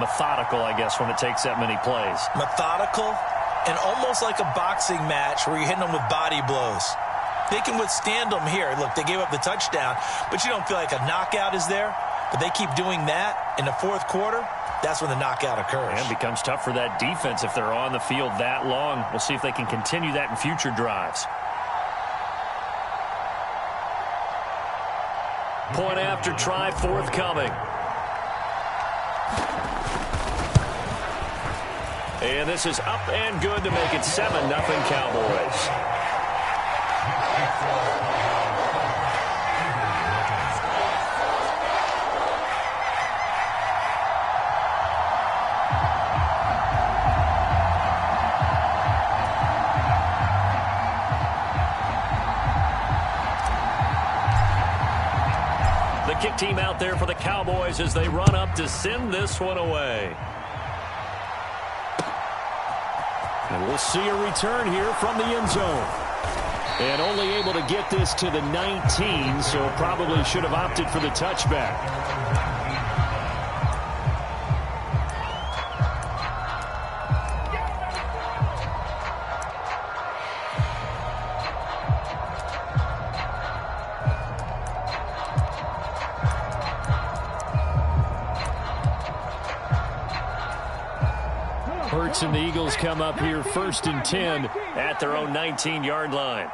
methodical, I guess, when it takes that many plays. Methodical and almost like a boxing match where you're hitting them with body blows. They can withstand them here. Look, they gave up the touchdown, but you don't feel like a knockout is there. But they keep doing that in the fourth quarter. That's when the knockout occurs. And it becomes tough for that defense if they're on the field that long. We'll see if they can continue that in future drives. Point after try forthcoming. And this is up and good to make it 7-0 Cowboys. The kick team out there for the Cowboys as they run up to send this one away. And we'll see a return here from the end zone. And only able to get this to the 19, so probably should have opted for the touchback. Hurts and the Eagles come up here 1st and 10 at their own 19-yard line.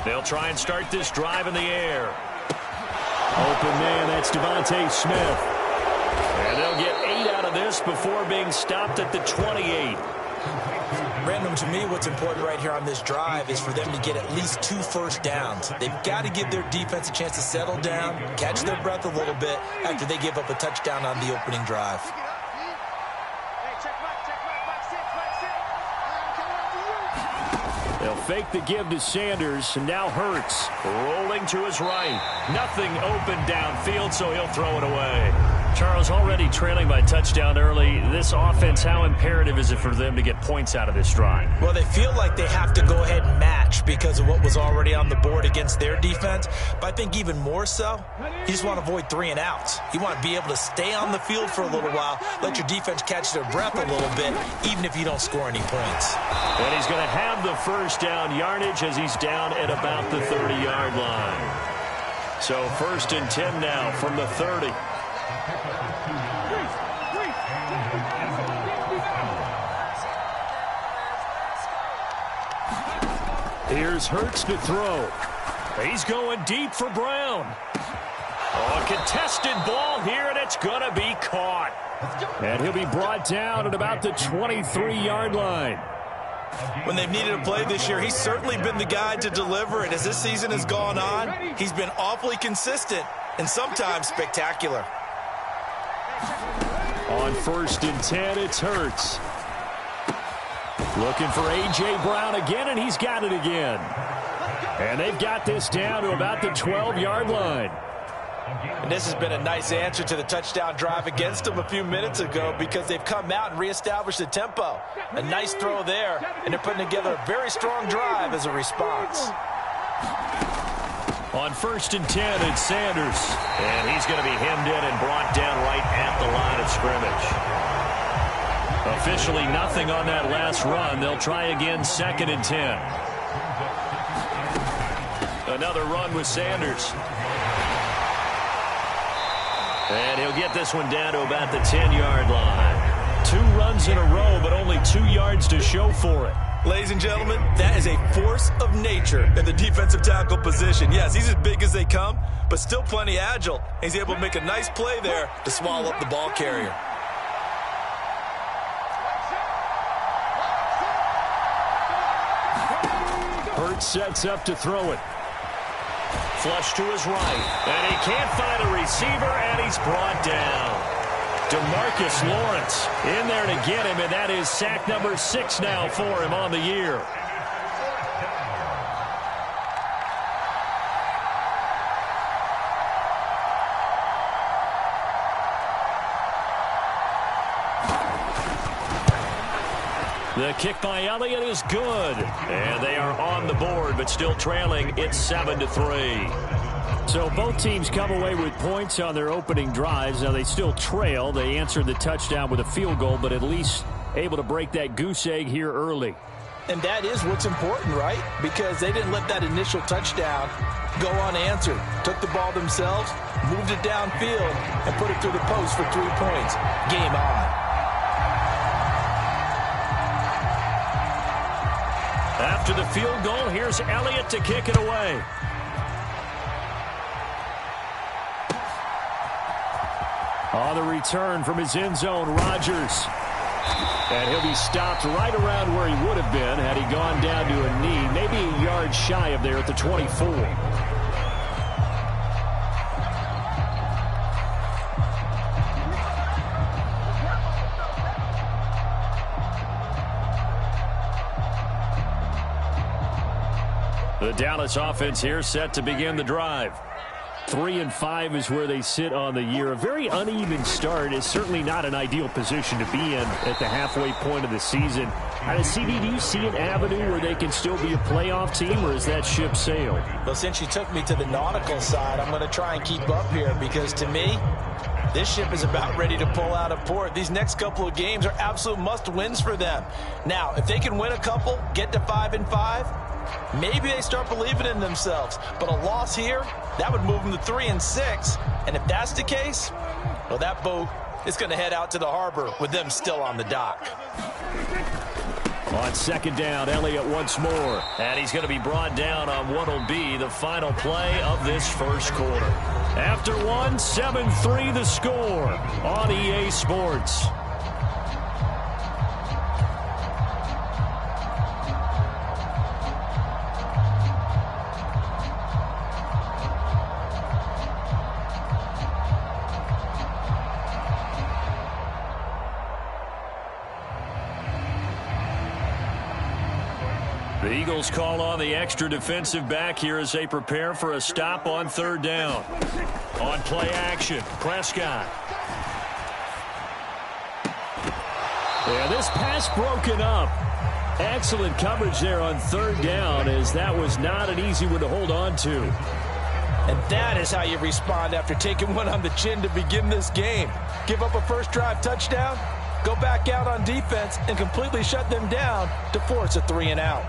They'll try and start this drive in the air. Open man, that's Devontae Smith. And they'll get 8 out of this before being stopped at the 28. Random, to me, what's important right here on this drive is for them to get at least 2 first downs. They've got to give their defense a chance to settle down, catch their breath a little bit after they give up a touchdown on the opening drive. They'll fake the give to Sanders, and now Hurts rolling to his right. Nothing open downfield, so he'll throw it away. Charles, already trailing by touchdown early. This offense, how imperative is it for them to get points out of this drive? Well, they feel like they have to go ahead and match because of what was already on the board against their defense. But I think even more so, you just want to avoid 3 and outs. You want to be able to stay on the field for a little while, let your defense catch their breath a little bit, even if you don't score any points. And he's going to have the first down yardage as he's down at about the 30-yard line. So 1st and 10 now from the 30. Here's Hurts to throw. He's going deep for Brown. Oh, a contested ball here, and it's going to be caught. And he'll be brought down at about the 23-yard line. When they've needed a play this year, he's certainly been the guy to deliver it. As this season has gone on, he's been awfully consistent and sometimes spectacular. On 1st and 10, it's Hurts. Looking for A.J. Brown again, and he's got it again. And they've got this down to about the 12-yard line. And this has been a nice answer to the touchdown drive against them a few minutes ago because they've come out and reestablished the tempo. A nice throw there, and they're putting together a very strong drive as a response. On 1st and 10, it's Sanders. And he's going to be hemmed in and brought down right at the line of scrimmage. Officially nothing on that last run. They'll try again 2nd and 10. Another run with Sanders. And he'll get this one down to about the 10-yard line. 2 runs in a row, but only 2 yards to show for it. Ladies and gentlemen, that is a force of nature in the defensive tackle position. Yes, he's as big as they come, but still plenty agile. He's able to make a nice play there to swallow up the ball carrier. Hurts sets up to throw it. Flush to his right. And he can't find a receiver, and he's brought down. DeMarcus Lawrence in there to get him, and that is sack number 6 now for him on the year. The kick by Elliott is good. And they are on the board, but still trailing. It's 7-3. So both teams come away with points on their opening drives. Now they still trail. They answered the touchdown with a field goal, but at least able to break that goose egg here early. And that is what's important, right? Because they didn't let that initial touchdown go unanswered. Took the ball themselves, moved it downfield, and put it through the post for 3 points. Game on. After the field goal, here's Elliott to kick it away. On the return from his end zone, Rodgers. And he'll be stopped right around where he would have been had he gone down to a knee, maybe a yard shy of there at the 24. The Dallas offense here set to begin the drive. 3-5 is where they sit on the year. A very uneven start is certainly not an ideal position to be in at the halfway point of the season. CD, do you see an avenue where they can still be a playoff team, or is that ship sailed? Well, since you took me to the nautical side, I'm going to try and keep up here because, to me, this ship is about ready to pull out of port. These next couple of games are absolute must-wins for them. Now, if they can win a couple, get to 5-5, maybe they start believing in themselves. But a loss here, that would move them to 3-6. And if that's the case, well, that boat is going to head out to the harbor with them still on the dock. On second down, Elliott once more. And he's going to be brought down on what will be the final play of this first quarter. After one, 7-3 the score on EA Sports. The Eagles call on the extra defensive back here as they prepare for a stop on third down. On play action, Prescott. Yeah, this pass broken up. Excellent coverage there on third down, as that was not an easy one to hold on to. And that is how you respond after taking one on the chin to begin this game. Give up a first drive touchdown, go back out on defense, and completely shut them down to force a 3-and-out.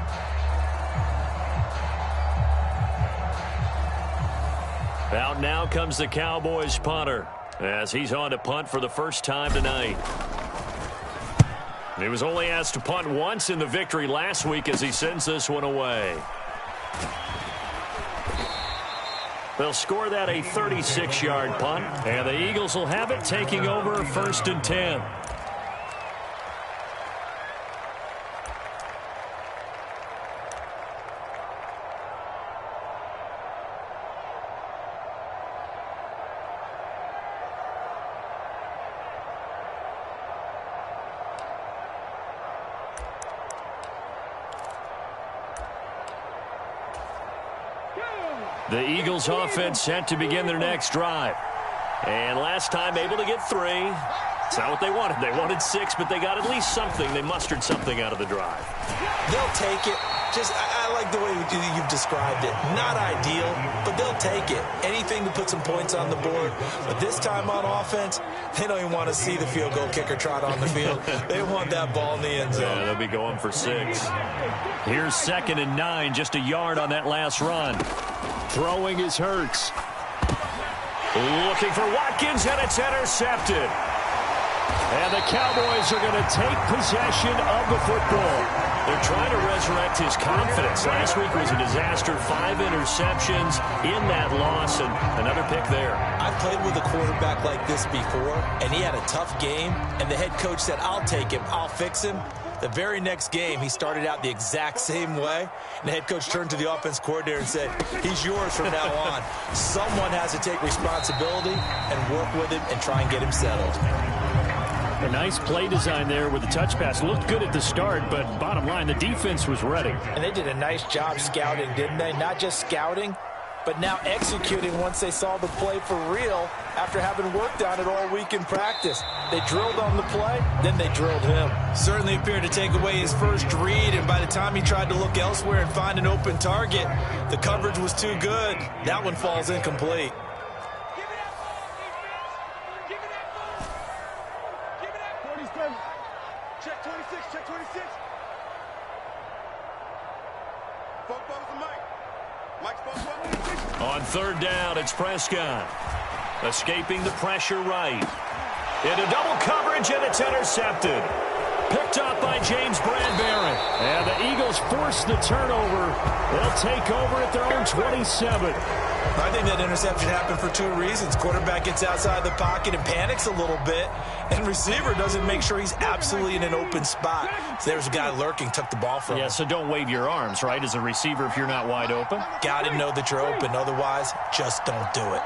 Out now comes the Cowboys punter as he's on to punt for the first time tonight. He was only asked to punt once in the victory last week as he sends this one away. They'll score that a 36-yard punt, and the Eagles will have it taking over 1st and 10. The Eagles offense set to begin their next drive. And last time able to get 3. It's not what they wanted. They wanted 6, but they got at least something. They mustered something out of the drive. They'll take it. I like the way you've described it. Not ideal, but they'll take it. Anything to put some points on the board. But this time on offense, they don't even want to see the field goal kicker trot on the field. They want that ball in the end zone. Yeah, they'll be going for 6. Here's 2nd and 9, just a yard on that last run. Throwing is Hurts. Looking for Watkins, and it's intercepted. And the Cowboys are going to take possession of the football. They're trying to resurrect his confidence. Last week was a disaster. 5 interceptions in that loss, and another pick there. I've played with a quarterback like this before, and he had a tough game, and the head coach said, I'll take him, I'll fix him. The very next game, he started out the exact same way. And the head coach turned to the offense coordinator and said, he's yours from now on. Someone has to take responsibility and work with him and try and get him settled. A nice play design there with the touch pass. Looked good at the start, but bottom line, the defense was ready. And they did a nice job scouting, didn't they? Not just scouting, but now executing once they saw the play for real after having worked on it all week in practice. They drilled on the play, then they drilled him. Certainly appeared to take away his first read, and by the time he tried to look elsewhere and find an open target, the coverage was too good. That one falls incomplete. Check 26, check 26. On third down, it's Prescott. Escaping the pressure right. Into double coverage, and it's intercepted. Picked up by James Bradbury. And the Eagles force the turnover. They'll take over at their own 27. I think that interception happened for two reasons. Quarterback gets outside the pocket and panics a little bit, and receiver doesn't make sure he's absolutely in an open spot. So there's a guy lurking, took the ball from him. Yeah, so don't wave your arms, right, as a receiver if you're not wide open. Got to know that you're open. Otherwise, just don't do it.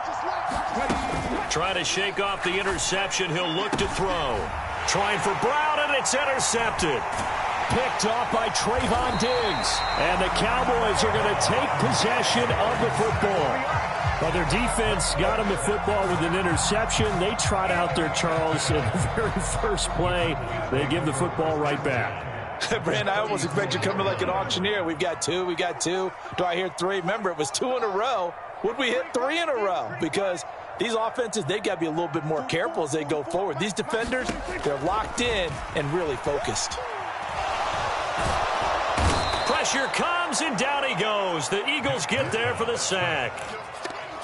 Try to shake off the interception. He'll look to throw. Trying for Brown, and it's intercepted. Picked off by Trayvon Diggs. And the Cowboys are going to take possession of the football. Well, their defense got him the football with an interception. They trot out there, Charles, in the very first play. They give the football right back. Brand, I almost expect you coming like an auctioneer. We've got two. Do I hear three? Remember, it was two in a row. Would we hit three in a row? Because these offenses, they've got to be a little bit more careful as they go forward. These defenders, they're locked in and really focused. Pressure comes, and down he goes. The Eagles get there for the sack.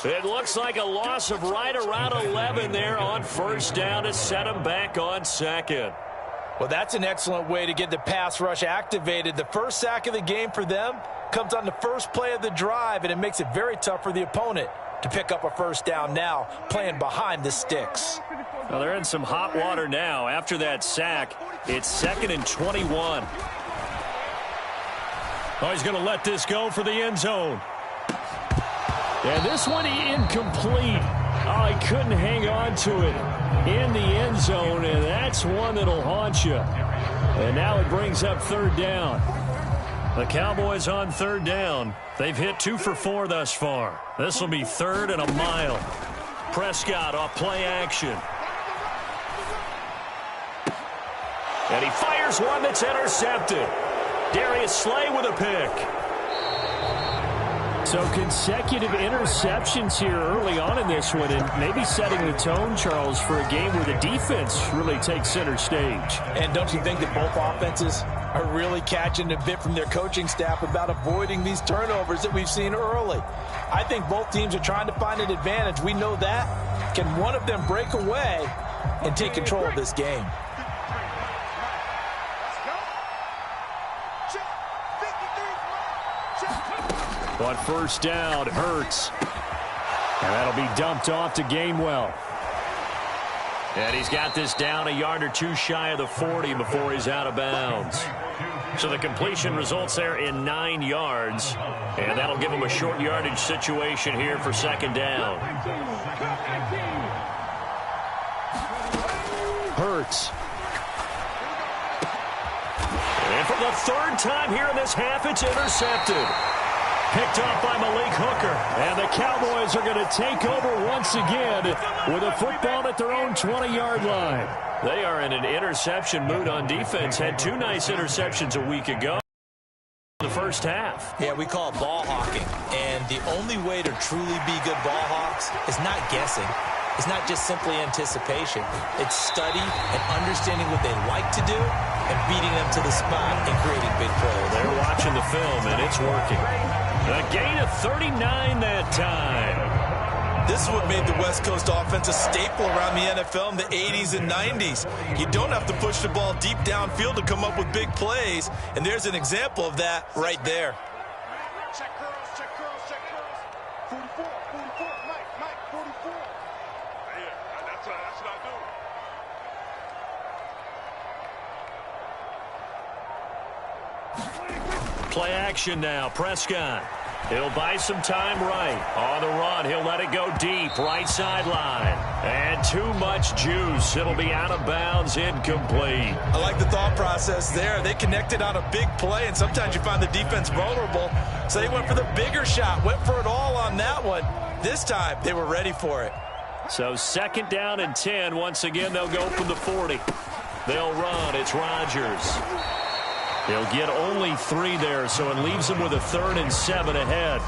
It looks like a loss of right around 11 there on first down to set him back on second. Well, that's an excellent way to get the pass rush activated. The first sack of the game for them comes on the first play of the drive, and it makes it very tough for the opponent to pick up a first down now, playing behind the sticks. Well, they're in some hot water now. After that sack, it's 2nd and 21. Oh, he's going to let this go for the end zone. And this one incomplete. Oh, he couldn't hang on to it in the end zone, and that's one that'll haunt you. And now it brings up third down. The Cowboys on third down. They've hit 2 for 4 thus far. This will be 3rd and a mile. Prescott off play action. And he fires one that's intercepted. Darius Slay with a pick. So consecutive interceptions here early on in this one, and maybe setting the tone, Charles, for a game where the defense really takes center stage. And don't you think that both offenses are really catching a bit from their coaching staff about avoiding these turnovers that we've seen early? I think both teams are trying to find an advantage. We know that. Can one of them break away and take control of this game? On first down, Hurts. And that'll be dumped off to Gainwell. And he's got this down a yard or two shy of the 40 before he's out of bounds. So the completion results there in 9 yards. And that'll give him a short yardage situation here for second down. Hurts. And for the 3rd time here in this half, it's intercepted. Picked off by Malik Hooker. And the Cowboys are going to take over once again with a football at their own 20-yard line. They are in an interception mood on defense. Had 2 nice interceptions a week ago in the first half. Yeah, we call it ball hawking. And the only way to truly be good ball hawks is not guessing. It's not just simply anticipation. It's study and understanding what they like to do and beating them to the spot and creating big plays. They're watching the film, and it's working. A gain of 39 that time. This is what made the West Coast offense a staple around the NFL in the 80s and 90s. You don't have to push the ball deep downfield to come up with big plays, and there's an example of that right there. Check curls, check curls, check curls. 44, 44, Mike, 44. Yeah, that's what I do. Play action now. Prescott. He'll buy some time right. On the run, he'll let it go deep, right sideline. And too much juice. It'll be out of bounds, incomplete. I like the thought process there. They connected on a big play, and sometimes you find the defense vulnerable. So they went for the bigger shot, went for it all on that one. This time, they were ready for it. So 2nd down and 10. Once again, they'll go from the 40. They'll run. It's Rodgers. He'll get only 3 there, so it leaves him with a 3rd and 7 ahead.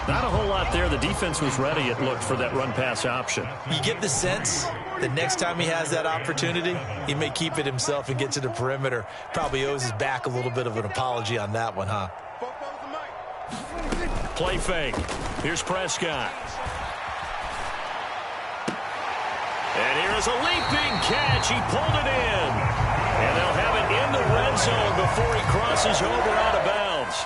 Not a whole lot there. The defense was ready, it looked, for that run-pass option. You get the sense that next time he has that opportunity, he may keep it himself and get to the perimeter. Probably owes his back a little bit of an apology on that one, huh? Play fake. Here's Prescott. And here is a leaping catch. He pulled it in. And they'll have it in the red zone before he crosses over out of bounds.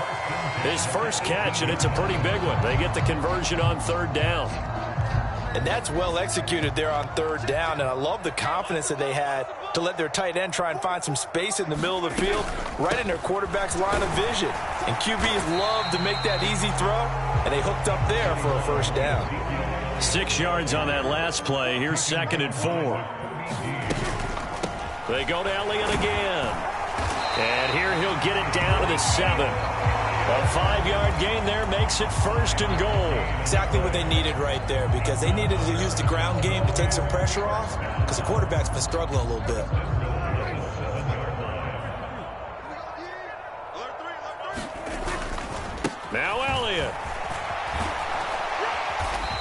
His first catch, and it's a pretty big one. They get the conversion on 3rd down. And that's well executed there on 3rd down. And I love the confidence that they had to let their tight end try and find some space in the middle of the field, right in their quarterback's line of vision. And QBs love to make that easy throw, and they hooked up there for a 1st down. 6 yards on that last play. Here's 2nd and 4. They go to Elliott again. And here he'll get it down to the 7. A 5-yard gain there makes it 1st and goal. Exactly what they needed right there, because they needed to use the ground game to take some pressure off, because the quarterback's been struggling a little bit. Now Elliott.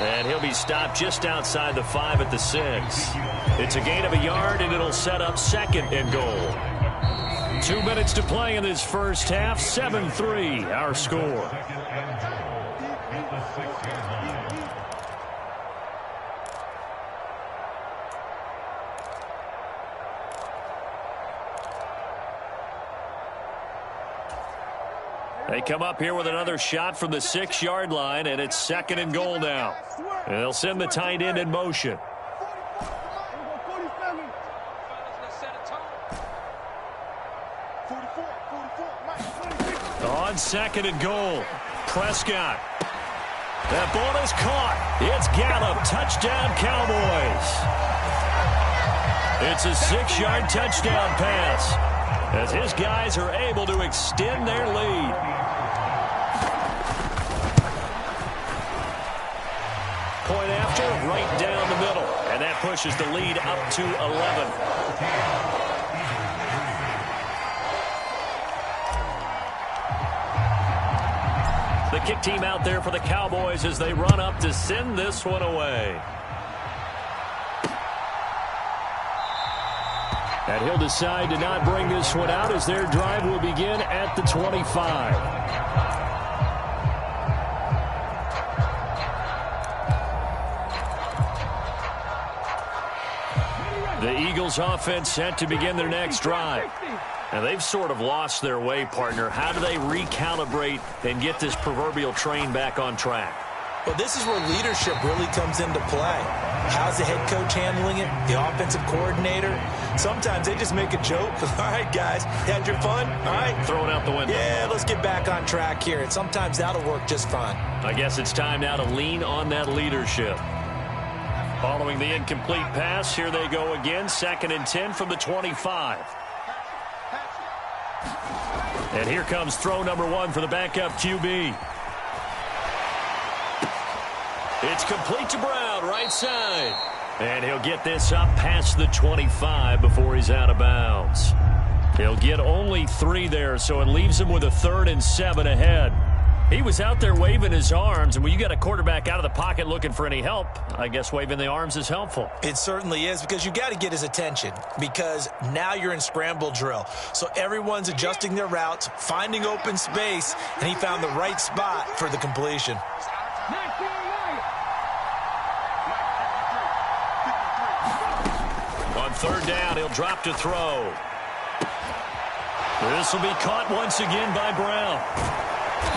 And he'll be stopped just outside the 5 at the 6. It's a gain of a yard, and it'll set up 2nd and goal. 2 minutes to play in this first half. 7-3, our score. They come up here with another shot from the 6-yard line, and it's 2nd and goal now. And they'll send the tight end in motion. On 2nd and goal, Prescott. That ball is caught. It's Gallup. Touchdown, Cowboys. It's a 6-yard touchdown pass, as his guys are able to extend their lead. Point after, right down the middle. And that pushes the lead up to 11. The kick team out there for the Cowboys as they run up to send this one away. And he'll decide to not bring this one out as their drive will begin at the 25. The Eagles offense set to begin their next drive. And they've sort of lost their way, partner. How do they recalibrate and get this proverbial train back on track? Well, this is where leadership really comes into play. How's the head coach handling it? The offensive coordinator? Sometimes they just make a joke. All right, guys, had your fun? All right. Throw it out the window. Yeah, let's get back on track here. And sometimes that'll work just fine. I guess it's time now to lean on that leadership. Following the incomplete pass, here they go again. 2nd and 10 from the 25. And here comes throw number 1 for the backup QB. It's complete to Brown, right side. And he'll get this up past the 25 before he's out of bounds. He'll get only 3 there, so it leaves him with a 3rd and 7 ahead. He was out there waving his arms, and when you got a quarterback out of the pocket looking for any help, I guess waving the arms is helpful. It certainly is, because you got to get his attention, because now you're in scramble drill. So everyone's adjusting their routes, finding open space, and he found the right spot for the completion. On 3rd down, he'll drop to throw. This will be caught once again by Brown.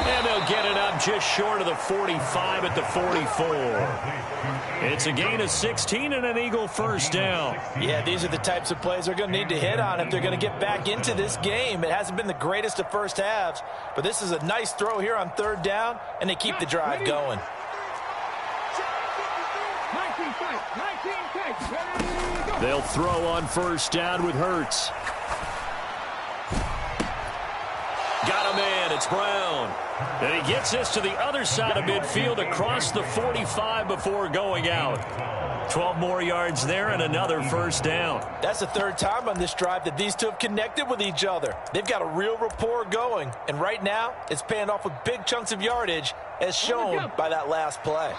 And they'll get it up just short of the 45 at the 44. It's a gain of 16 and an Eagle first down. Yeah, these are the types of plays they're going to need to hit on if they're going to get back into this game. It hasn't been the greatest of first halves, but this is a nice throw here on third down, and they keep the drive going. They'll throw on first down with Hurts. Got a man. It's Brown. And he gets this to the other side of midfield across the 45 before going out. 12 more yards there and another first down. That's the third time on this drive that these two have connected with each other. They've got a real rapport going. And right now, it's paying off with big chunks of yardage as shown by that last play.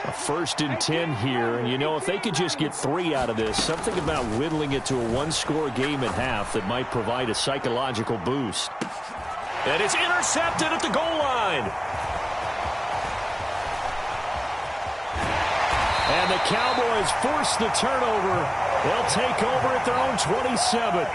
A 1st and 10 here, and you know, if they could just get 3 out of this, something about whittling it to a one-score game at half that might provide a psychological boost. And it's intercepted at the goal line. And the Cowboys force the turnover. They'll take over at their own 27.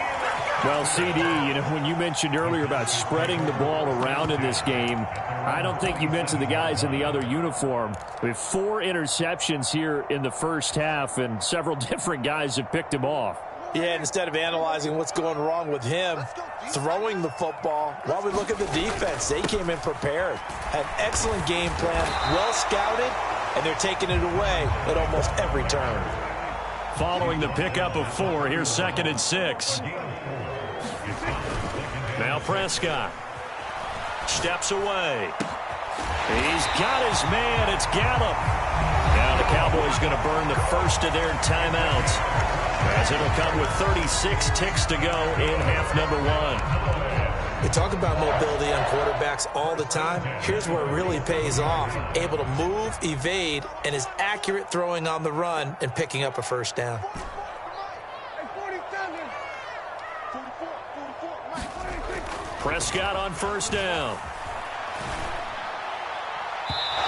Well, CD, you know, when you mentioned earlier about spreading the ball around in this game, I don't think you mentioned the guys in the other uniform. We have 4 interceptions here in the first half, and several different guys have picked them off. Yeah, instead of analyzing what's going wrong with him, throwing the football, while we look at the defense, they came in prepared. Had an excellent game plan, well scouted, and they're taking it away at almost every turn. Following the pickup of 4, here's 2nd and 6. Now Prescott steps away. He's got his man. It's Gallup. Now the Cowboys going to burn the first of their timeouts, as it'll come with 36 ticks to go in half number 1. They talk about mobility on quarterbacks all the time. Here's where it really pays off. Able to move, evade, and is accurate throwing on the run and picking up a first down. Prescott on first down.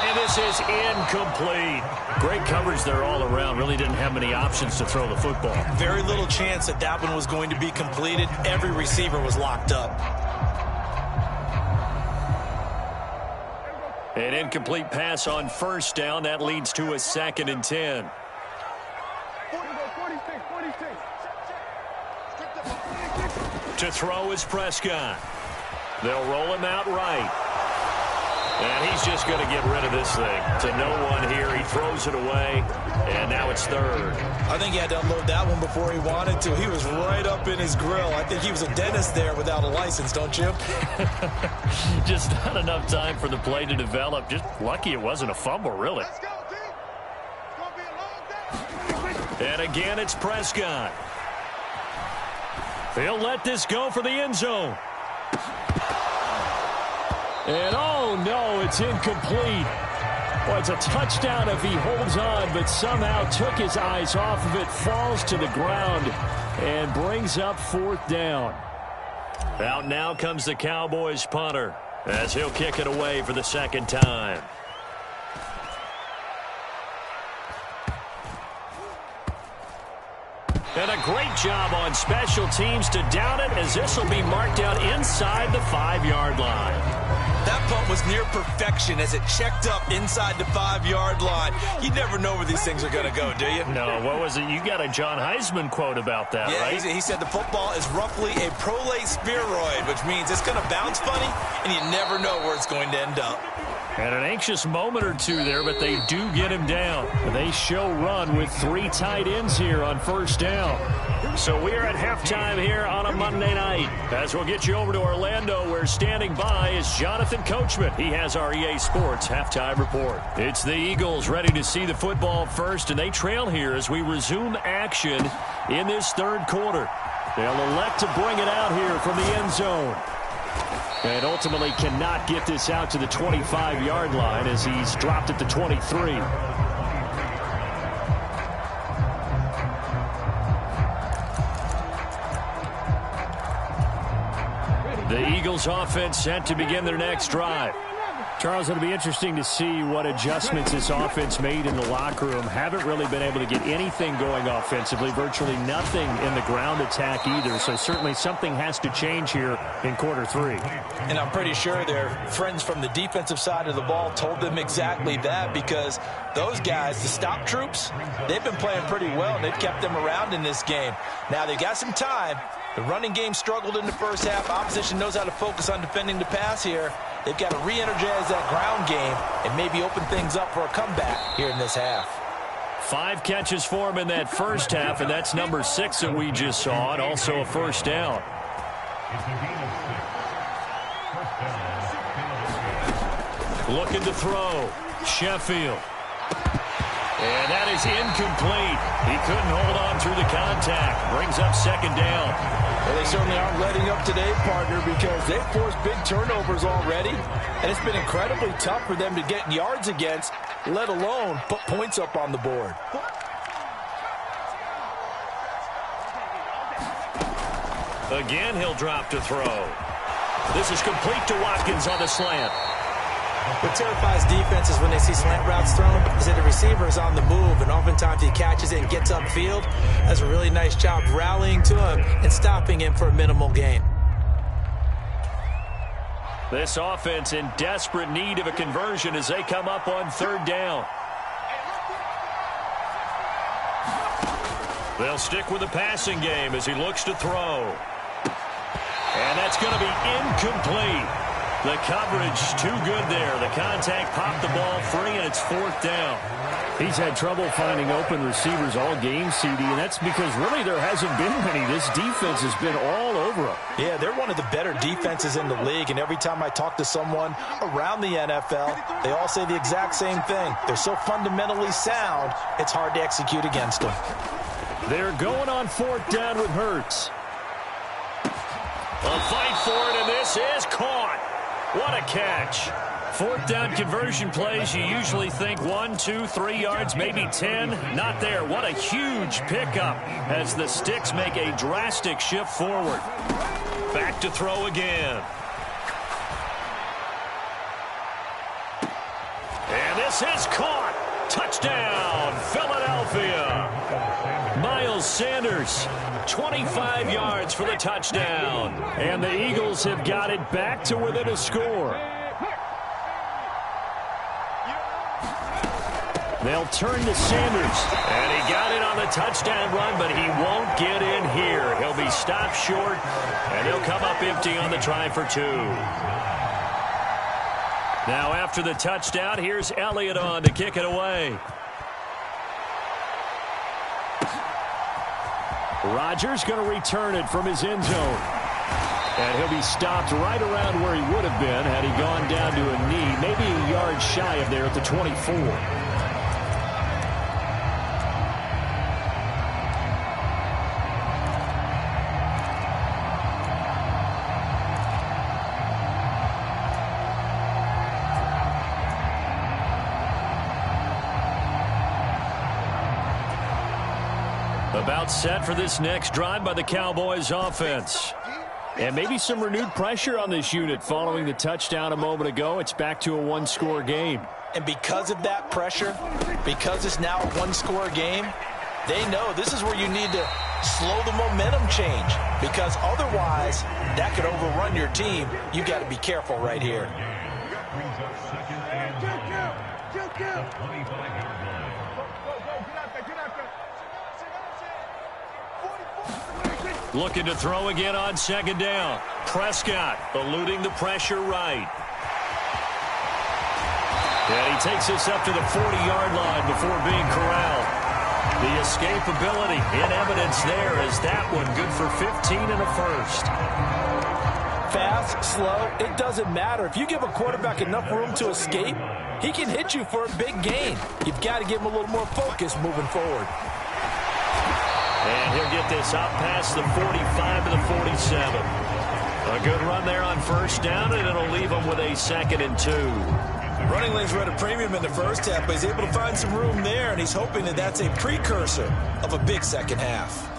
And this is incomplete. Great coverage there all around. Really didn't have many options to throw the football. Very little chance that that one was going to be completed. Every receiver was locked up. An incomplete pass on first down. That leads to a 2nd and 10. To throw is Prescott. They'll roll him out right. And he's just going to get rid of this thing. To no one here. He throws it away. And now it's 3rd. I think he had to unload that one before he wanted to. He was right up in his grill. I think he was a dentist there without a license, don't you? Just not enough time for the play to develop. Just lucky it wasn't a fumble, really. And again, it's Prescott. They'll let this go for the end zone. And oh no, it's incomplete. Well, it's a touchdown if he holds on, but somehow took his eyes off of it, falls to the ground, and brings up 4th down. Out now comes the Cowboys punter, as he'll kick it away for the 2nd time. And a great job on special teams to down it, as this will be marked out inside the 5-yard line. That punt was near perfection as it checked up inside the 5-yard line. You never know where these things are going to go, do you? No, what was it? You got a John Heisman quote about that, right? Yeah, he said the football is roughly a prolate spheroid, which means it's going to bounce funny, and you never know where it's going to end up. And an anxious moment or two there, but they do get him down. They show run with 3 tight ends here on first down. So we are at halftime here on a Monday night. As we'll get you over to Orlando, where standing by is Jonathan Coachman. He has our EA Sports halftime report. It's the Eagles ready to see the football first, and they trail here as we resume action in this 3rd quarter. They'll elect to bring it out here from the end zone. And ultimately cannot get this out to the 25-yard line as he's dropped at the 23. The Eagles offense set to begin their next drive. Charles, it'll be interesting to see what adjustments this offense made in the locker room. Haven't really been able to get anything going offensively, virtually nothing in the ground attack either. So certainly something has to change here in quarter 3. And I'm pretty sure their friends from the defensive side of the ball told them exactly that, because those guys, the stop troops, they've been playing pretty well. They've kept them around in this game. Now they've got some time. The running game struggled in the first half. Opposition knows how to focus on defending the pass here. They've got to re-energize that ground game and maybe open things up for a comeback here in this half. 5 catches for him in that first half, and that's number 6 that we just saw, and also a first down. Looking to throw. Sheffield. And that is incomplete. He couldn't hold on through the contact. Brings up second down. Well, they certainly aren't letting up today, partner, because they've forced big turnovers already. And it's been incredibly tough for them to get yards against, let alone put points up on the board. Again, he'll drop to throw. This is complete to Watkins on the slant. What terrifies defenses when they see slant routes thrown is that the receiver is on the move, and oftentimes he catches it and gets upfield. Does a really nice job rallying to him and stopping him for a minimal gain. This offense in desperate need of a conversion as they come up on third down. They'll stick with the passing game as he looks to throw. And that's going to be incomplete. The coverage too good there. The contact popped the ball free, and it's fourth down. He's had trouble finding open receivers all game, CD, and that's because really there hasn't been many. This defense has been all over them. Yeah, they're one of the better defenses in the league, and every time I talk to someone around the NFL, they all say the exact same thing. They're so fundamentally sound, it's hard to execute against them. They're going on fourth down with Hurts. A fight for it, and this is caught. What a catch. Fourth down conversion plays, you usually think 1, 2, 3 yards, maybe 10. Not there. What a huge pickup as the Sticks make a drastic shift forward. Back to throw again. And this is caught. Touchdown, Philadelphia. Miles Sanders, 25 yards for the touchdown. And the Eagles have got it back to within a score. They'll turn to Sanders. And he got it on the touchdown run, but he won't get in here. He'll be stopped short, and he'll come up empty on the try for 2. Now after the touchdown, here's Elliott on to kick it away. Rodgers going to return it from his end zone. And he'll be stopped right around where he would have been had he gone down to a knee, maybe a yard shy of there at the 24. About set for this next drive by the Cowboys offense. And maybe some renewed pressure on this unit following the touchdown a moment ago. It's back to a one-score game. And because of that pressure, because it's now a one-score game, they know this is where you need to slow the momentum change, because otherwise that could overrun your team. You've got to be careful right here. Looking to throw again on second down. Prescott eluding the pressure right. And he takes us up to the 40-yard line before being corralled. The escapability in evidence there as that one good for 15 and a first. Fast, slow, it doesn't matter. If you give a quarterback enough room to escape, he can hit you for a big gain. You've got to give him a little more focus moving forward. And he'll get this up past the 45 to the 47. A good run there on first down, and it'll leave him with a 2nd and 2. Running lanes were at a premium in the first half, but he's able to find some room there, and he's hoping that that's a precursor of a big second half.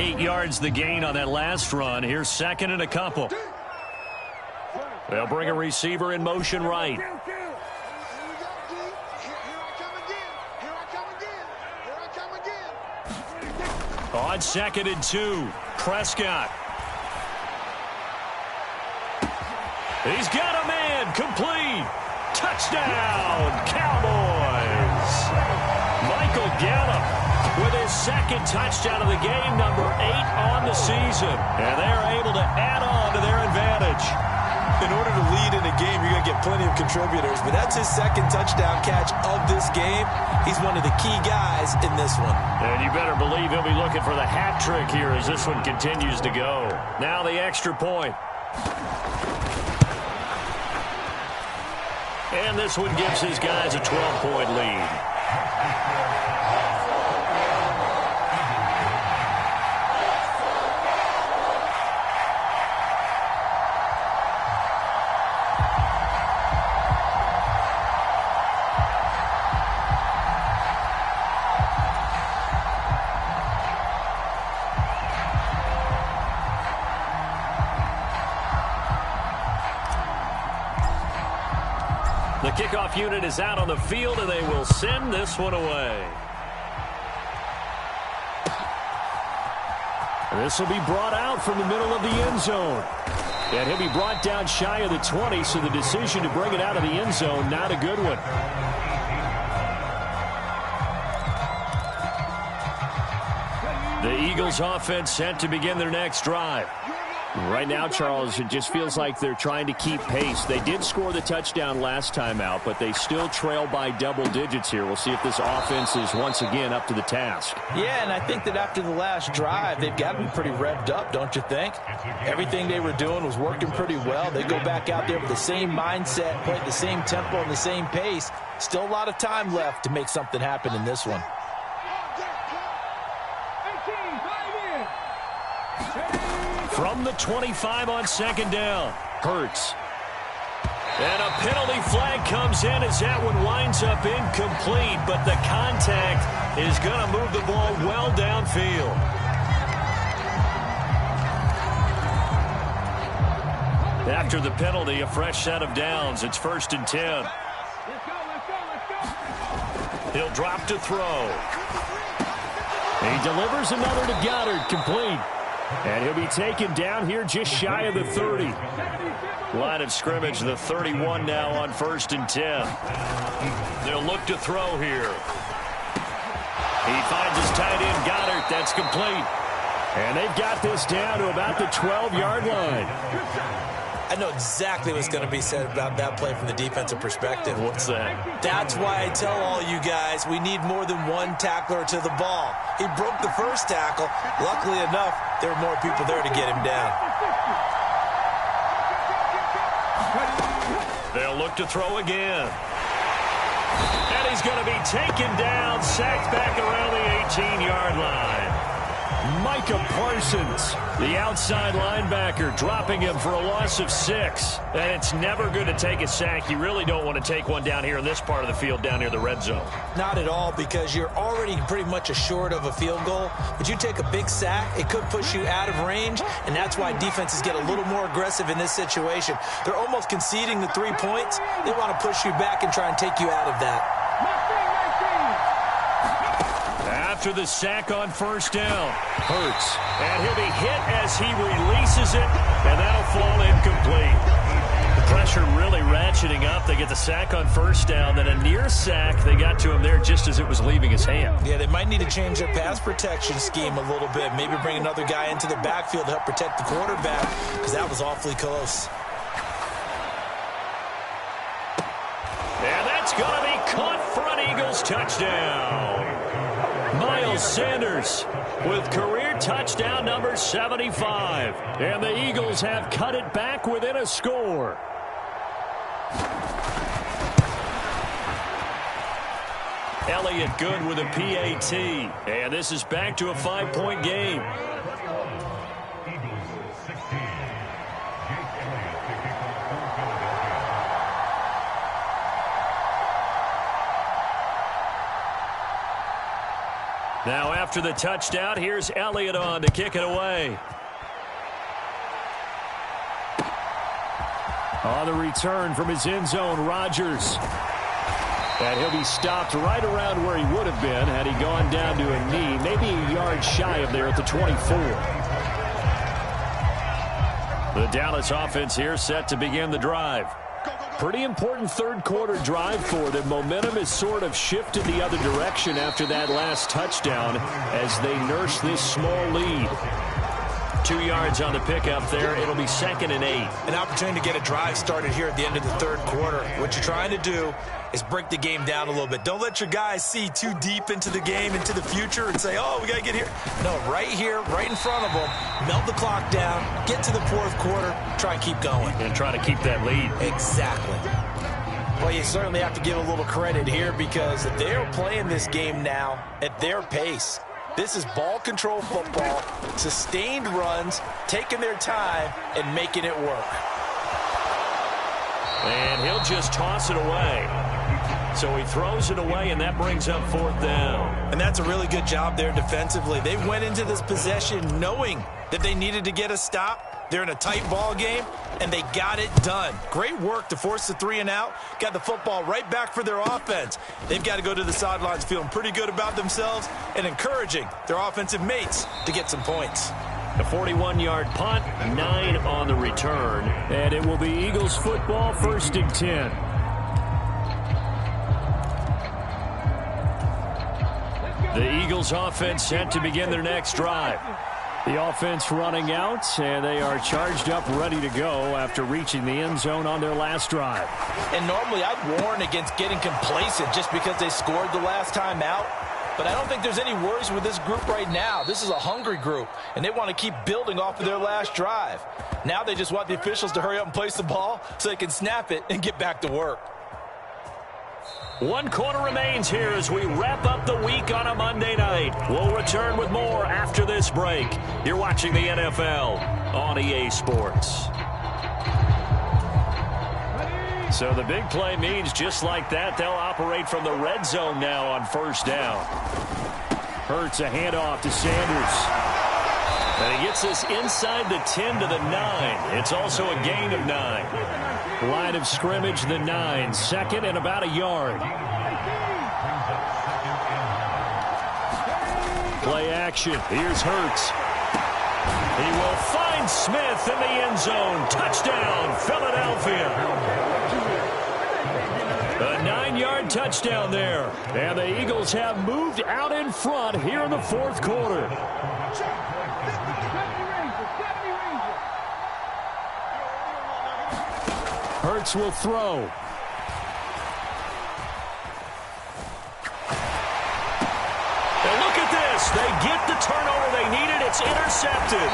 8 yards the gain on that last run. Here's second and a couple. They'll bring a receiver in motion right. On 2nd and 2, Prescott. He's got a man, complete. Touchdown, Cowboys. Michael Gallup with his second touchdown of the game, number 8 on the season. And they're able to add on to their advantage. In order to lead in a game, you're going to get plenty of contributors, but that's his second touchdown catch of this game. He's one of the key guys in this one. And you better believe he'll be looking for the hat trick here as this one continues to go. Now the extra point. And this one gives his guys a 12-point lead. The kickoff unit is out on the field, and they will send this one away. And this will be brought out from the middle of the end zone. And he'll be brought down shy of the 20, so the decision to bring it out of the end zone, not a good one. The Eagles offense set to begin their next drive. Right now, Charles, it just feels like they're trying to keep pace. They did score the touchdown last time out, but they still trail by double digits here. We'll see if this offense is once again up to the task. Yeah, and I think that after the last drive, they've got to be pretty revved up, don't you think? Everything they were doing was working pretty well. They go back out there with the same mindset, play at the same tempo and the same pace. Still a lot of time left to make something happen in this one. From the 25 on 2nd down, Hurts. And a penalty flag comes in as that one winds up incomplete, but the contact is going to move the ball well downfield. After the penalty, a fresh set of downs. It's 1st and 10. He'll drop to throw. He delivers another to Goddard, complete. And he'll be taken down here just shy of the 30. Line of scrimmage, the 31 now on 1st and 10. They'll look to throw here. He finds his tight end, Goddard. That's complete. And they've got this down to about the 12-yard line. I know exactly what's going to be said about that play from the defensive perspective. What's that? That's why I tell all you guys we need more than one tackler to the ball. He broke the first tackle. Luckily enough, there were more people there to get him down. They'll look to throw again. And he's going to be taken down, sacked back around the 18-yard line. Micah Parsons, the outside linebacker, dropping him for a loss of 6. And it's never good to take a sack. You really don't want to take one down here in this part of the field, down near the red zone. Not at all, because you're already pretty much assured of a field goal. But you take a big sack, it could push you out of range, and that's why defenses get a little more aggressive in this situation. They're almost conceding the 3 points. They want to push you back and try and take you out of that. After the sack on 1st down, Hurts. And he'll be hit as he releases it, and that'll fall incomplete. The pressure really ratcheting up. They get the sack on 1st down, then a near sack. They got to him there just as it was leaving his hand. Yeah, they might need to change their pass protection scheme a little bit. Maybe bring another guy into the backfield to help protect the quarterback, because that was awfully close. And that's going to be caught for an Eagles touchdown. Miles Sanders with career touchdown number 75. And the Eagles have cut it back within a score. Elliott good with a PAT. And this is back to a 5-point game. Now after the touchdown, here's Elliott on to kick it away. On the return from his end zone, Rodgers. And he'll be stopped right around where he would have been had he gone down to a knee, maybe a yard shy of there at the 24. The Dallas offense here set to begin the drive. Pretty important third quarter drive for them. Momentum has sort of shifted the other direction after that last touchdown as they nurse this small lead. 2 yards on the pickup there. It'll be 2nd and 8. An opportunity to get a drive started here at the end of the third quarter. What you're trying to do is break the game down a little bit. Don't let your guys see too deep into the game, into the future, and say, oh, we got to get here. No, right here, right in front of them, melt the clock down, get to the fourth quarter, try and keep going. And try to keep that lead. Exactly. Well, you certainly have to give a little credit here because they're playing this game now at their pace. This is ball control football, sustained runs, taking their time, and making it work. And he'll just toss it away. So he throws it away, and that brings up 4th down. And that's a really good job there defensively. They went into this possession knowing that they needed to get a stop. They're in a tight ball game, and they got it done. Great work to force the 3 and out. Got the football right back for their offense. They've got to go to the sidelines feeling pretty good about themselves and encouraging their offensive mates to get some points. A 41-yard punt, 9 on the return. And it will be Eagles football, 1st and 10. The Eagles offense set to begin their next drive. The offense running out, and they are charged up, ready to go after reaching the end zone on their last drive. And normally I'd warn against getting complacent just because they scored the last time out. But I don't think there's any worries with this group right now. This is a hungry group, and they want to keep building off of their last drive. Now they just want the officials to hurry up and place the ball so they can snap it and get back to work. 1 quarter remains here as we wrap up the week on a Monday night. We'll return with more after this break. You're watching the NFL on EA Sports. So the big play means just like that, they'll operate from the red zone now on 1st down. Hurts a handoff to Sanders. And he gets this inside the 10 to the 9. It's also a gain of 9. Line of scrimmage, the 9. 2nd and about a yard. Play action. Here's Hurts. He will find Smith in the end zone. Touchdown, Philadelphia. A 9-yard touchdown there. And the Eagles have moved out in front here in the 4th quarter. Hurts will throw. And look at this. They get the turnover they needed. It's intercepted.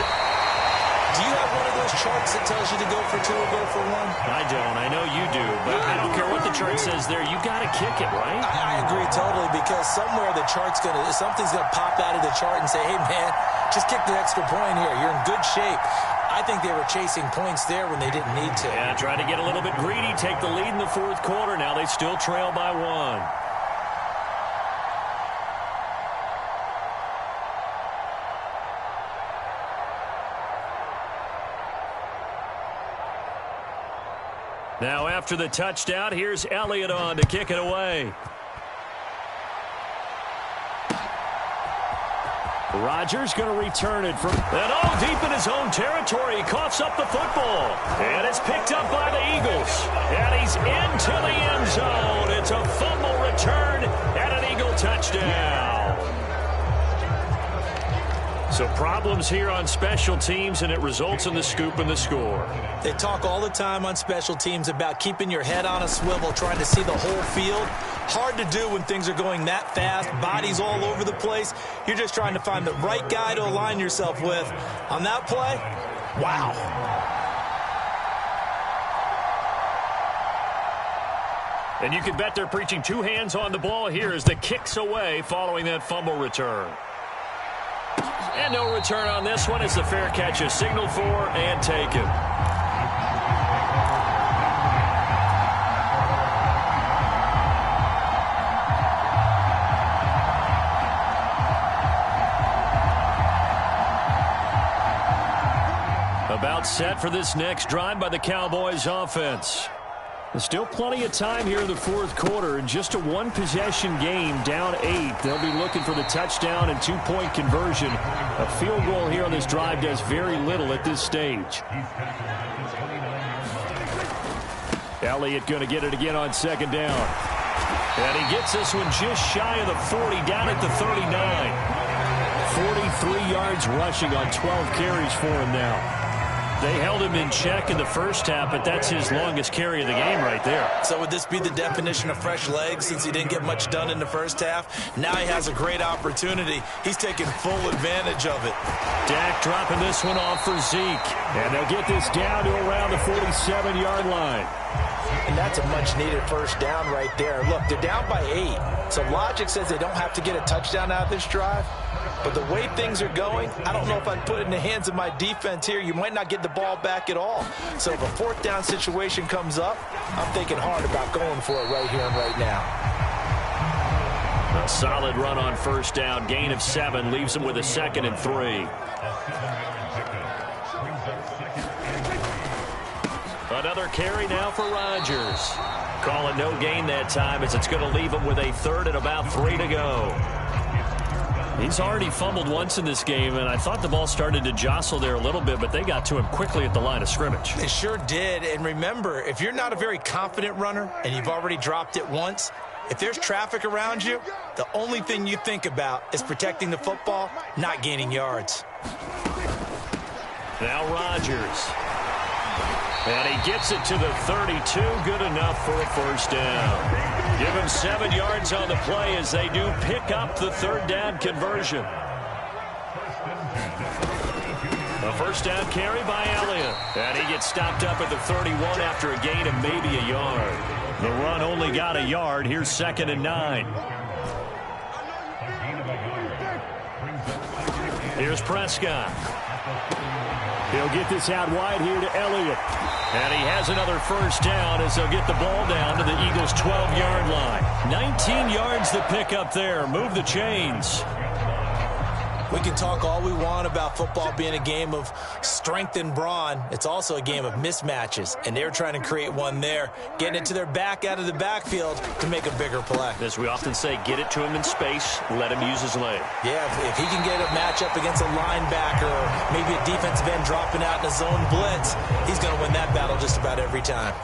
Do you have one of those charts that tells you to go for 2 or go for 1? I don't. I know you do. But I don't care what the chart says there. You got to kick it, right? I agree totally because somewhere the chart's going to, something's going to pop out of the chart and say, hey, man, just kick the extra point here. You're in good shape. I think they were chasing points there when they didn't need to. Yeah, try to get a little bit greedy, take the lead in the 4th quarter. Now they still trail by 1. Now after the touchdown, here's Elliott on to kick it away. Rodgers going to return it from deep in his own territory. He coughs up the football. And it's picked up by the Eagles. And he's into the end zone. It's a fumble return and an Eagle touchdown. So problems here on special teams, and it results in the scoop and the score. They talk all the time on special teams about keeping your head on a swivel, trying to see the whole field. Hard to do when things are going that fast, bodies all over the place. You're just trying to find the right guy to align yourself with. On that play, wow. And you can bet they're preaching 2 hands on the ball here as the kick's away following that fumble return. And no return on this one as the fair catch is signaled for and taken. timeout set for this next drive by the Cowboys offense. There's still plenty of time here in the fourth quarter. Just a one-possession game, down 8. They'll be looking for the touchdown and two-point conversion. A field goal here on this drive does very little at this stage. Elliott going to get it again on second down. And he gets this one just shy of the 40, down at the 39. 43 yards rushing on 12 carries for him now. They held him in check in the first half, but that's his longest carry of the game right there. So would this be the definition of fresh legs since he didn't get much done in the first half? Now he has a great opportunity. He's taking full advantage of it. Dak dropping this one off for Zeke. And they'll get this down to around the 47-yard line. And that's a much-needed first down right there. Look, they're down by 8. So logic says they don't have to get a touchdown out of this drive. But the way things are going, I don't know if I'd put it in the hands of my defense here. You might not get the ball back at all. So if a fourth down situation comes up, I'm thinking hard about going for it right here and right now. A solid run on first down. Gain of 7 leaves them with a 2nd and 3. Another carry now for Rodgers. Call it no gain that time as it's going to leave him with a 3rd and about 3 to go. He's already fumbled once in this game, and I thought the ball started to jostle there a little bit, but they got to him quickly at the line of scrimmage. They sure did. And remember, if you're not a very confident runner and you've already dropped it once, if there's traffic around you, the only thing you think about is protecting the football, not gaining yards. Now Rodgers. And he gets it to the 32. Good enough for a first down. Give him 7 yards on the play as they do pick up the 3rd down conversion. A first down carry by Elliott. And he gets stopped up at the 31 after a gain of maybe a yard. The run only got a yard. Here's 2nd and 9. Here's Prescott. He'll get this out wide here to Elliott. And he has another first down as they'll get the ball down to the Eagles' 12-yard line. 19 yards to pick up there. Move the chains. We can talk all we want about football being a game of strength and brawn. It's also a game of mismatches, and they're trying to create one there, getting it to their back out of the backfield to make a bigger play. As we often say, get it to him in space, let him use his leg. Yeah, if he can get a matchup against a linebacker or maybe a defensive end dropping out in a zone blitz, he's going to win that battle just about every time.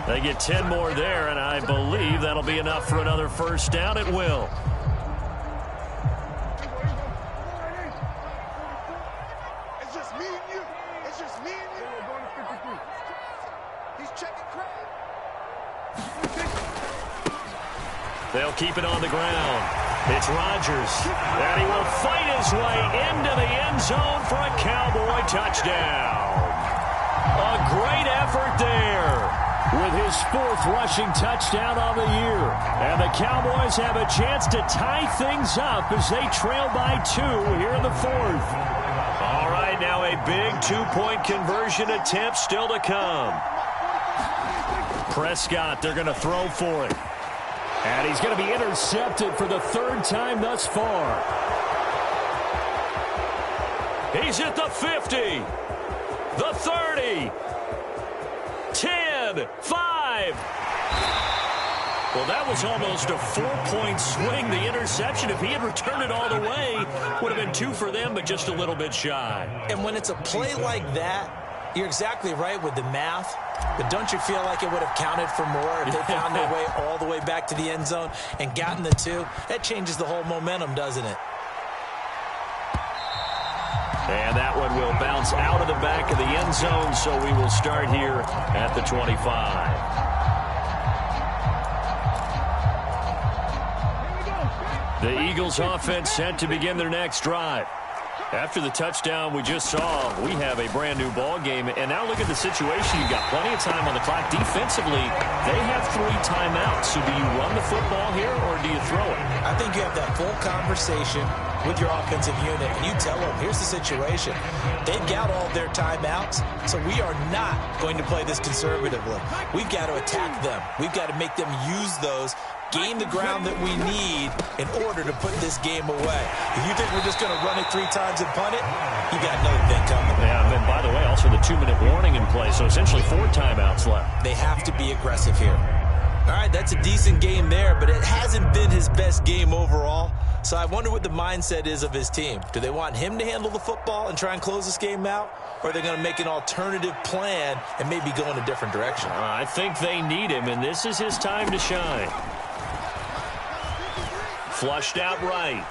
They get 10 more there, and I believe that'll be enough for another first down. It will. They'll keep it on the ground. It's Rodgers, and he will fight his way into the end zone for a Cowboy touchdown. A great effort there with his 4th rushing touchdown on the year. And the Cowboys have a chance to tie things up as they trail by 2 here in the 4th. All right, now a big 2-point conversion attempt still to come. Prescott, they're going to throw for it. And he's going to be intercepted for the 3rd time thus far. He's at the 50, the 30, 10, 5. Well, that was almost a 4-point swing. The interception, if he had returned it all the way, would have been 2 for them, but just a little bit shy. And when it's a play like that, you're exactly right with the math. But don't you feel like it would have counted for more if they found their way all the way back to the end zone and gotten the 2? That changes the whole momentum, doesn't it? And that one will bounce out of the back of the end zone, so we will start here at the 25. The Eagles offense set to begin their next drive. After the touchdown we just saw, we have a brand new ball game. And now look at the situation. You've got plenty of time on the clock. Defensively, they have 3 timeouts. So do you run the football here or do you throw it? I think you have that full conversation with your offensive unit, and you tell them, here's the situation. They've got all their timeouts, so we are not going to play this conservatively. We've got to attack them. We've got to make them use those gain the ground that we need in order to put this game away. If you think we're just going to run it 3 times and punt it, you got another thing coming. Yeah, and then, by the way, also the 2-minute warning in play, so essentially 4 timeouts left. They have to be aggressive here. All right, that's a decent game there, but it hasn't been his best game overall. So I wonder what the mindset is of his team. Do they want him to handle the football and try and close this game out? Or are they going to make an alternative plan and maybe go in a different direction? I think they need him, and this is his time to shine. Flushed out right.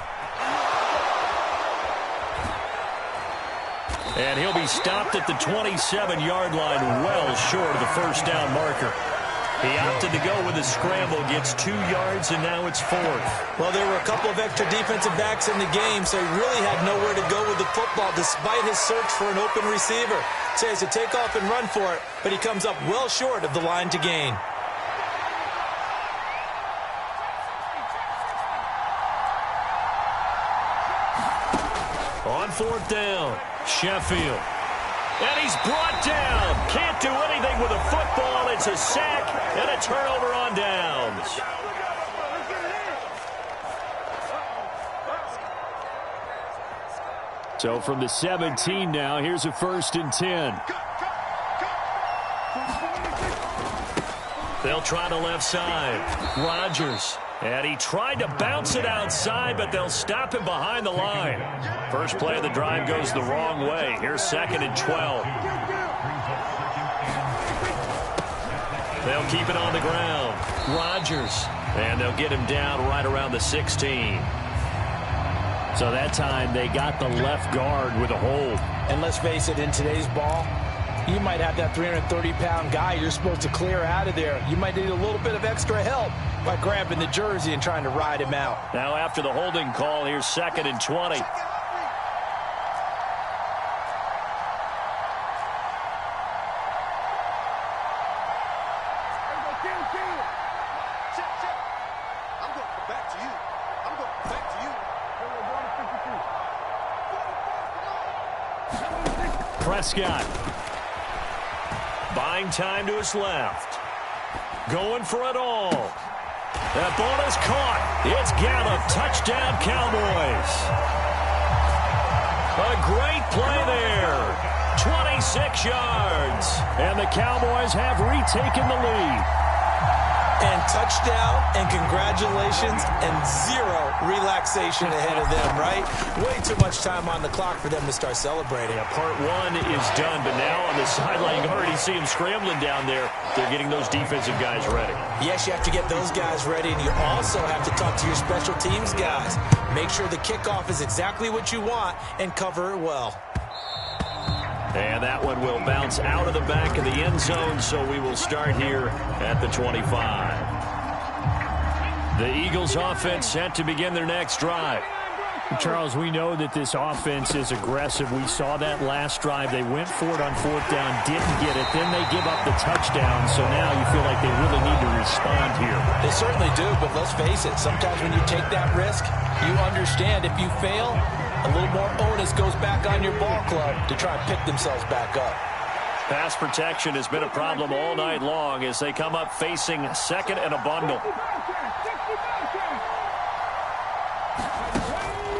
And he'll be stopped at the 27-yard line, well short of the first down marker. He opted to go with a scramble, gets 2 yards, and now it's 4th. Well, there were a couple of extra defensive backs in the game, so he really had nowhere to go with the football despite his search for an open receiver. So he has to take off and run for it, but he comes up well short of the line to gain. On 4th down, Sheffield. And he's brought down. Can't do anything with a football. It's a sack and a turnover on downs. So from the 17 now, here's a 1st and 10. They'll try to left side. Rodgers. And he tried to bounce it outside, but they'll stop him behind the line. First play of the drive goes the wrong way. Here's 2nd and 12. They'll keep it on the ground. Rodgers. And they'll get him down right around the 16. So that time they got the left guard with a hold. And let's face it, in today's ball, you might have that 330-pound guy you're supposed to clear out of there. You might need a little bit of extra help by grabbing the jersey and trying to ride him out. Now after the holding call, here's 2nd and 20. Prescott. Buying time to his left. Going for it all. That ball is caught. It's Gallup. Touchdown, Cowboys. A great play there. 26 yards. And the Cowboys have retaken the lead. And touchdown, and congratulations, and 0 relaxation ahead of them, right? Way too much time on the clock for them to start celebrating. Yeah, part 1 is done, but now on the sideline, you can already see him scrambling down there. They're getting those defensive guys ready. Yes, you have to get those guys ready, and you also have to talk to your special teams guys. Make sure the kickoff is exactly what you want and cover it well. And that one will bounce out of the back of the end zone, so we will start here at the 25. The Eagles offense set to begin their next drive. Charles, we know that this offense is aggressive. We saw that last drive. They went for it on 4th down, didn't get it. Then they give up the touchdown, so now you feel like they really need to respond here. They certainly do, but let's face it. Sometimes when you take that risk, you understand if you fail, a little more onus goes back on your ball club to try and pick themselves back up. Pass protection has been a problem all night long as they come up facing 2nd and a bundle.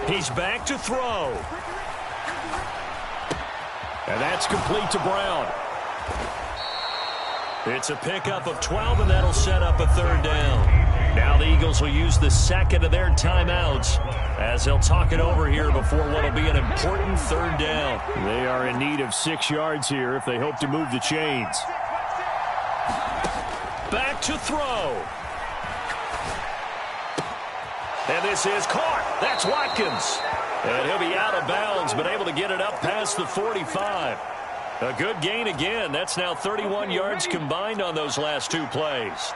He's back to throw. And that's complete to Brown. It's a pickup of 12, and that'll set up a 3rd down. Now the Eagles will use the 2nd of their timeouts as they'll talk it over here before what will be an important 3rd down. They are in need of 6 yards here if they hope to move the chains. Back to throw. And this is caught. That's Watkins. And he'll be out of bounds, but able to get it up past the 45. A good gain again. That's now 31 yards combined on those last 2 plays.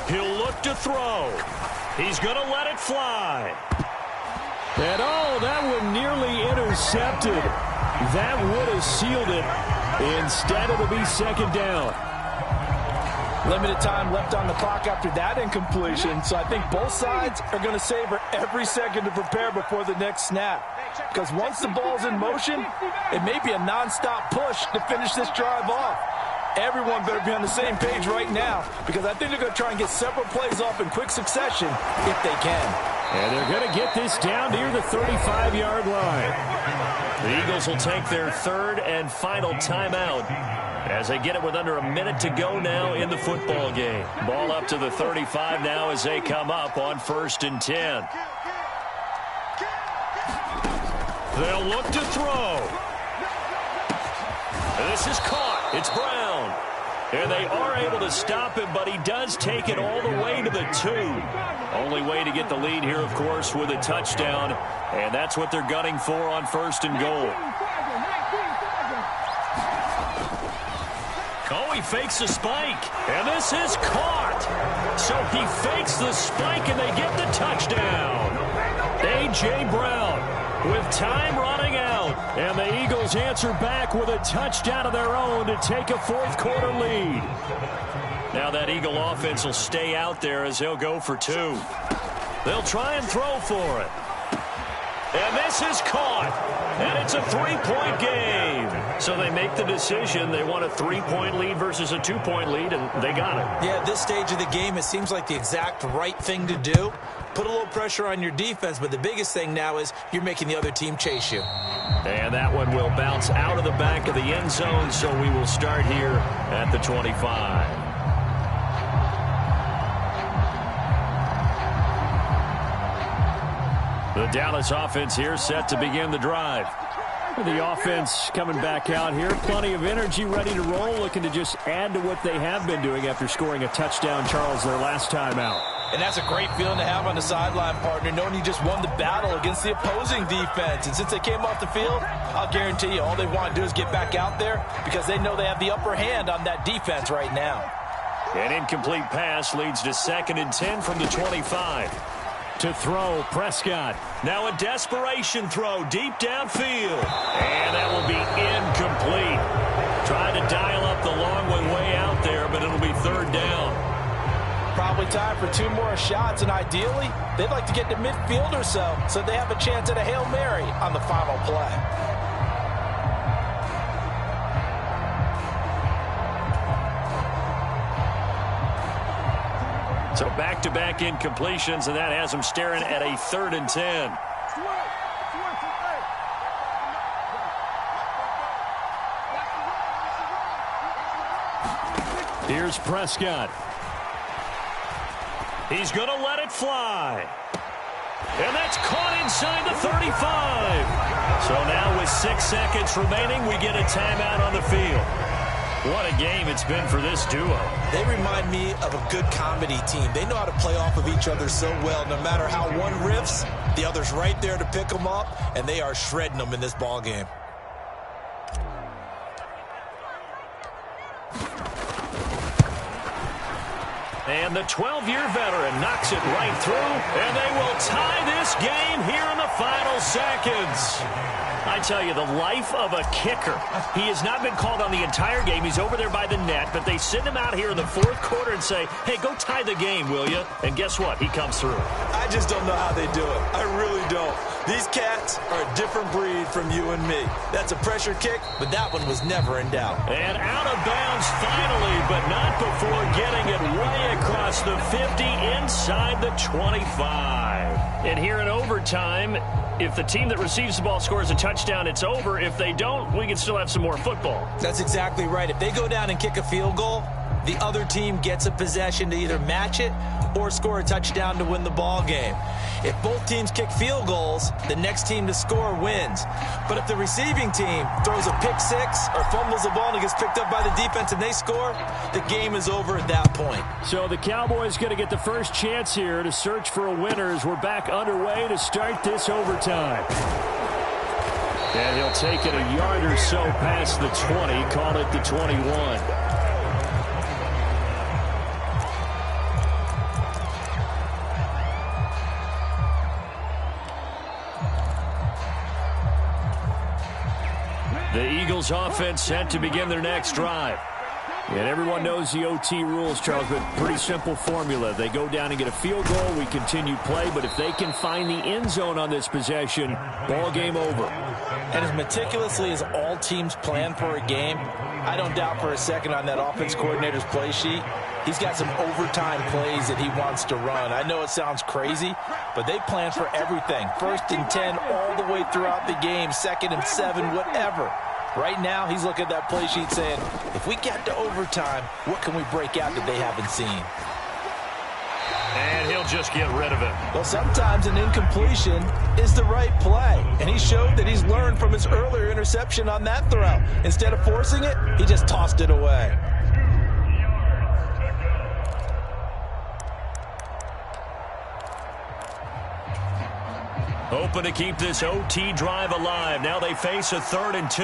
He'll look to throw. He's going to let it fly. And oh, that one nearly intercepted. That would have sealed it. Instead, it'll be 2nd down. Limited time left on the clock after that incompletion, so I think both sides are going to savor every second to prepare before the next snap. Because once the ball's in motion, it may be a nonstop push to finish this drive off. Everyone better be on the same page right now, because I think they're going to try and get several plays off in quick succession if they can. And they're going to get this down near the 35-yard line. The Eagles will take their third and final timeout as they get it with under a minute to go now in the football game. Ball up to the 35 now as they come up on 1st and 10. They'll look to throw. This is caught. It's Brown. And they are able to stop him, but he does take it all the way to the 2. Only way to get the lead here, of course, with a touchdown. And that's what they're gunning for on 1st and goal. Oh, he fakes the spike. And this is caught. So he fakes the spike, and they get the touchdown. A.J. Brown with time running out. And the Eagles answer back with a touchdown of their own to take a fourth-quarter lead. Now that Eagle offense will stay out there as they'll go for 2. They'll try and throw for it. And this is caught. And it's a 3-point game. So they make the decision. They want a 3-point lead versus a 2-point lead, and they got it. Yeah, at this stage of the game, it seems like the exact right thing to do. Put a little pressure on your defense, but the biggest thing now is you're making the other team chase you. And that one will bounce out of the back of the end zone, so we will start here at the 25. The Dallas offense here set to begin the drive. The offense coming back out here. Plenty of energy, ready to roll, looking to just add to what they have been doing after scoring a touchdown, Charles, their last time out. And that's a great feeling to have on the sideline, partner, knowing you just won the battle against the opposing defense. And since they came off the field, I'll guarantee you all they want to do is get back out there because they know they have the upper hand on that defense right now. An incomplete pass leads to 2nd and 10 from the 25. To throw, Prescott. Now a desperation throw deep downfield. And that will be incomplete. Trying to dial up the long one way out there, but it'll be 3rd down. Probably time for 2 more shots, and ideally, they'd like to get to midfield or so they have a chance at a Hail Mary on the final play. So back-to-back incompletions, and that has them staring at a 3rd and 10. Here's Prescott. He's going to let it fly. And that's caught inside the 35. So now with 6 seconds remaining, we get a timeout on the field. What a game it's been for this duo. They remind me of a good comedy team. They know how to play off of each other so well. No matter how one riffs, the other's right there to pick them up, and they are shredding them in this ball game. And the 12-year veteran knocks it right through, and they will tie this game here in the final seconds. I tell you, the life of a kicker. He has not been called on the entire game. He's over there by the net, but they send him out here in the 4th quarter and say, hey, go tie the game, will you? And guess what? He comes through. I just don't know how they do it. I really don't. These cats are a different breed from you and me. That's a pressure kick, but that one was never in doubt. And out of bounds finally, but not before getting it way across the 50 inside the 25. And here in overtime, if the team that receives the ball scores a touchdown, it's over. If they don't, we can still have some more football. That's exactly right. If they go down and kick a field goal, the other team gets a possession to either match it or score a touchdown to win the ball game. If both teams kick field goals, the next team to score wins. But if the receiving team throws a pick six or fumbles the ball and it gets picked up by the defense and they score, the game is over at that point. So the Cowboys going to get the first chance here to search for a winner as we're back underway to start this overtime. And he'll take it a yard or so past the 20, call it the 21. The Eagles offense set to begin their next drive. And everyone knows the OT rules, Charles, but pretty simple formula. They go down and get a field goal, we continue play, but if they can find the end zone on this possession, ball game over. And as meticulously as all teams plan for a game, I don't doubt for a second on that offense coordinator's play sheet, he's got some overtime plays that he wants to run. I know it sounds crazy, but they plan for everything. 1st and 10 all the way throughout the game, 2nd and 7, whatever. Right now, he's looking at that play sheet saying, if we get to overtime, what can we break out that they haven't seen? And he'll just get rid of it. Well, sometimes an incompletion is the right play. And he showed that he's learned from his earlier interception on that throw. Instead of forcing it, he just tossed it away. Hoping to keep this OT drive alive. Now they face a 3rd and 2.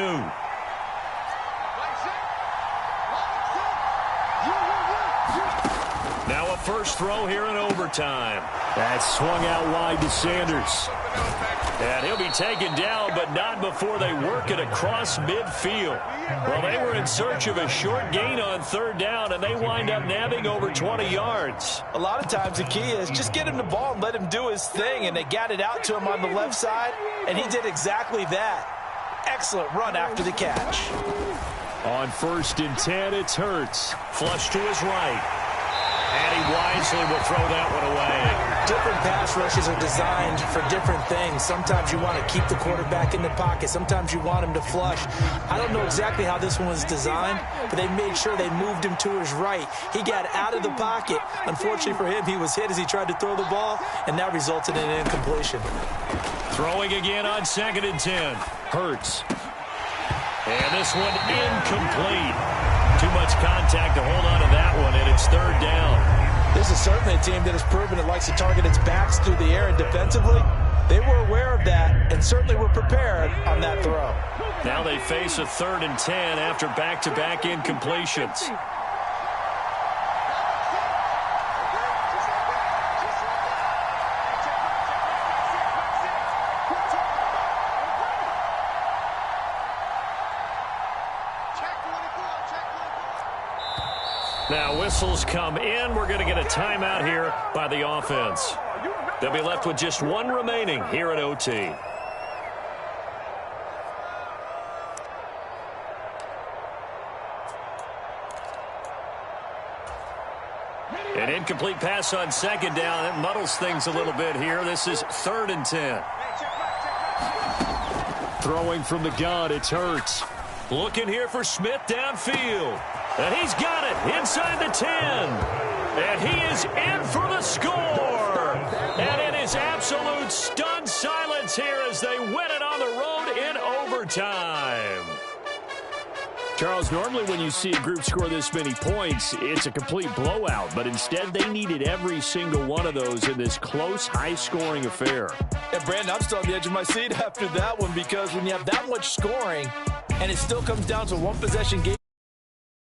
Now a first throw here in overtime. That's swung out wide to Sanders. And he'll be taken down, but not before they work it across midfield. Well, they were in search of a short gain on 3rd down, and they wind up nabbing over 20 yards. A lot of times the key is just get him the ball and let him do his thing, and they got it out to him on the left side, and he did exactly that. Excellent run after the catch. On 1st and 10, it's Hurts. Flush to his right. And he wisely will throw that one away. Different pass rushes are designed for different things. Sometimes you want to keep the quarterback in the pocket. Sometimes you want him to flush. I don't know exactly how this one was designed, but they made sure they moved him to his right. He got out of the pocket. Unfortunately for him, he was hit as he tried to throw the ball, and that resulted in an incompletion. Throwing again on 2nd and 10. Hurts. And this one incomplete. Too much contact to hold on to that one, and it's 3rd down. This is certainly a team that has proven it likes to target its backs through the air, and defensively, they were aware of that and certainly were prepared on that throw. Now they face a 3rd and 10 after back-to-back incompletions. Now whistles come in. We're going to get a timeout here by the offense. They'll be left with just one remaining here at OT. An incomplete pass on 2nd down. That muddles things a little bit here. This is 3rd and 10. Throwing from the gun, it's Hurts. Looking here for Smith downfield. And he's got it inside the 10. And he is in for the score. And it is absolute stunned silence here as they win it on the road in overtime. Charles, normally when you see a group score this many points, it's a complete blowout. But instead, they needed every single one of those in this close, high-scoring affair. And, Brandon, I'm still on the edge of my seat after that one because when you have that much scoring and it still comes down to one possession game,